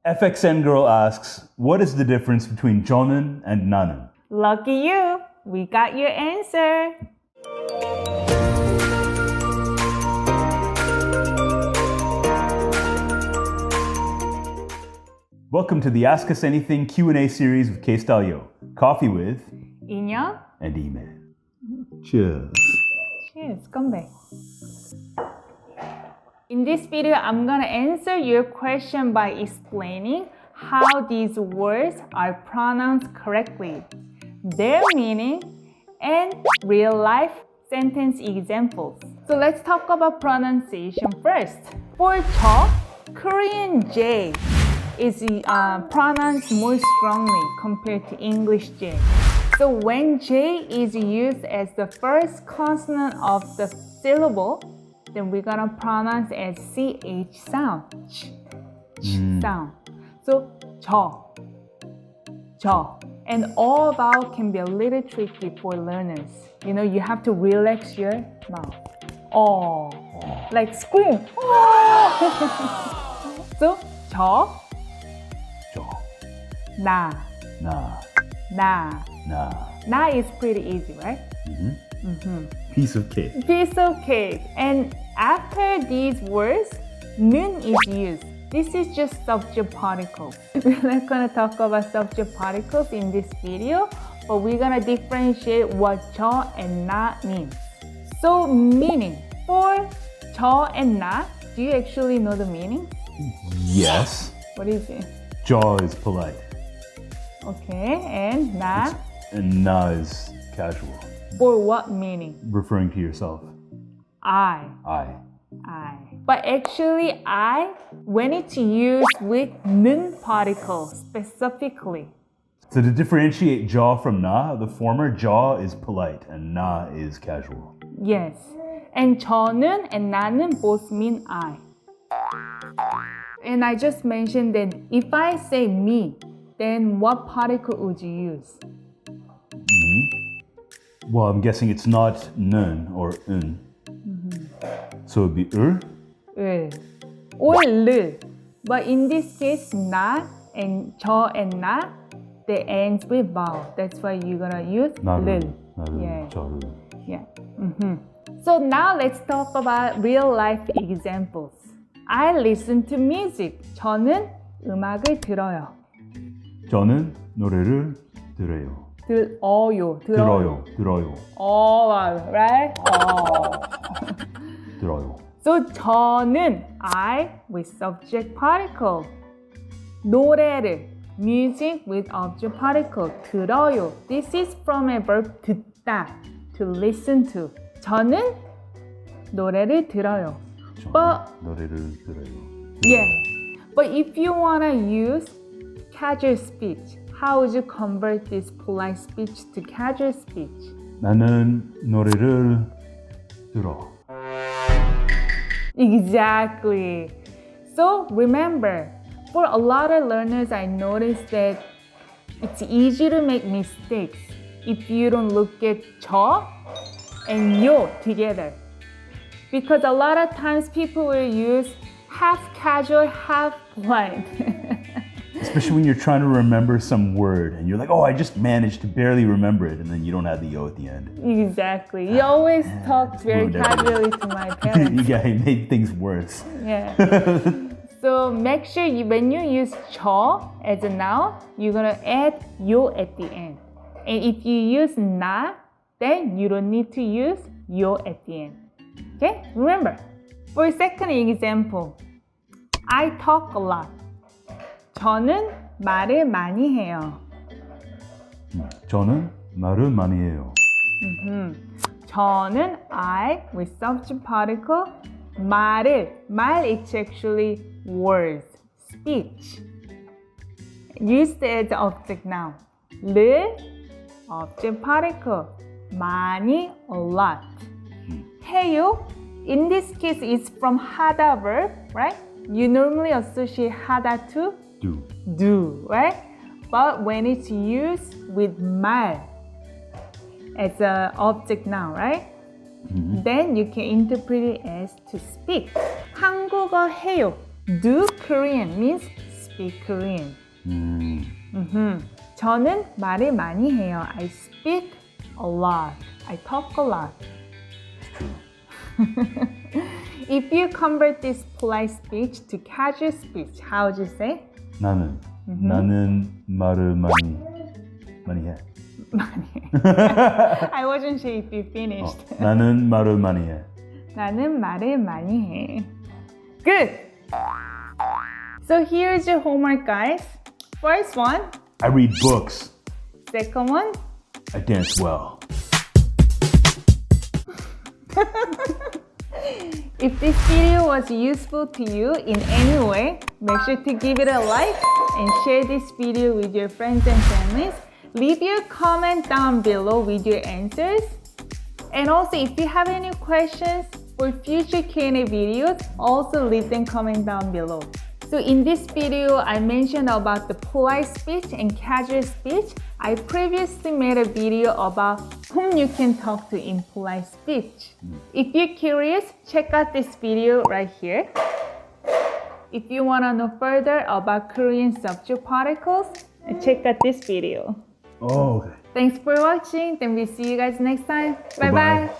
FXN girl asks, what is the difference between 저는 and 나는? Lucky you! We got your answer! Welcome to the Ask Us Anything Q&A series with KSTYLEYO. Coffee with InYoung and Eman. Cheers. Cheers, come back. In this video, I'm gonna answer your question by explaining how these words are pronounced correctly, their meaning, and real-life sentence examples. So let's talk about pronunciation first. For 저, Korean J is pronounced more strongly compared to English J. So when J is used as the first consonant of the syllable, then we're gonna pronounce as CH sound. Ch sound. So 저. And all vowel can be a little tricky for learners. You know, you have to relax your mouth. Oh, like scream. So 저, 나. Na is pretty easy, right? Piece of cake. Piece of cake. And after these words, 는 is used. This is just subject particles. We're not gonna talk about subject particles in this video, but we're gonna differentiate what 저 and 나 means. So meaning, for 저 and 나, do you actually know the meaning? Yes. What is it? 저 is polite. Okay, and 나? And na is casual. For what meaning? Referring to yourself. I. But actually, I, when it's used with 는 particle specifically. So to differentiate 저 from na, the former 저 is polite and na is casual. Yes. And 저는 and 나는 both mean I. And I just mentioned that if I say me, then what particle would you use? Me? Well, I'm guessing it's not 는 or 은. So it'd be 을 or 르. But in this case, 나 and 저 and 나, they ends with vowel. That's why you're gonna use 르. Yeah. 저를. Yeah. So now let's talk about real life examples. I listen to music. 저는 음악을 들어요. 저는 노래를 들어요. 들어요. Oh, right? 들어요. So 저는 I with subject particle. 노래를 music with object particle. 들어요. This is from a verb 듣다, to listen to. 저는 노래를 들어요. But 노래를 들어요. yeah. But if you wanna use casual speech, how would you convert this polite speech to casual speech? 나는 노래를 들어. Exactly. So remember, for a lot of learners, I noticed that it's easy to make mistakes if you don't look at 저 and 요 together. Because a lot of times people will use half casual, half polite. Especially when you're trying to remember some word and you're like, oh, I just managed to barely remember it, and then you don't have the yo at the end. Exactly. You always talk very casually to my parents. Yeah, it made things worse. Yeah. So make sure when you use 저 as a noun, you're gonna add 요 at the end. And if you use 나, then you don't need to use 요 at the end. Okay? Remember, for a second example, I talk a lot. 저는 말을 많이 해요. 저는 말을 많이 해요. 저는 I with subject particle. 말 it's actually words, speech. Used as object noun. 를 object particle. 많이 a lot. 해요, in this case, it's from 하다 verb, right? You normally associate 하다 to do, right? But when it's used with 말 as an object noun, right? Then you can interpret it as to speak. 한국어 해요. Do Korean means speak Korean. 저는 말을 많이 해요. I speak a lot. I talk a lot. If you convert this polite speech to casual speech, how would you say? 나는 말을 많이 해. I wasn't sure if you finished. 나는 말을 많이 해. 나는 말을 많이 해. Good! So here's your homework, guys. First one. I read books. Second one. I dance well. If this video was useful to you in any way, make sure to give it a like and share this video with your friends and families. Leave your comment down below with your answers. And also, if you have any questions for future Q&A videos, also leave them comment down below. So in this video, I mentioned about the polite speech and casual speech. I previously made a video about whom you can talk to in polite speech. If you're curious, check out this video right here. If you want to know further about Korean subject particles, check out this video. Oh, okay. Thanks for watching. Then we'll see you guys next time. Bye-bye.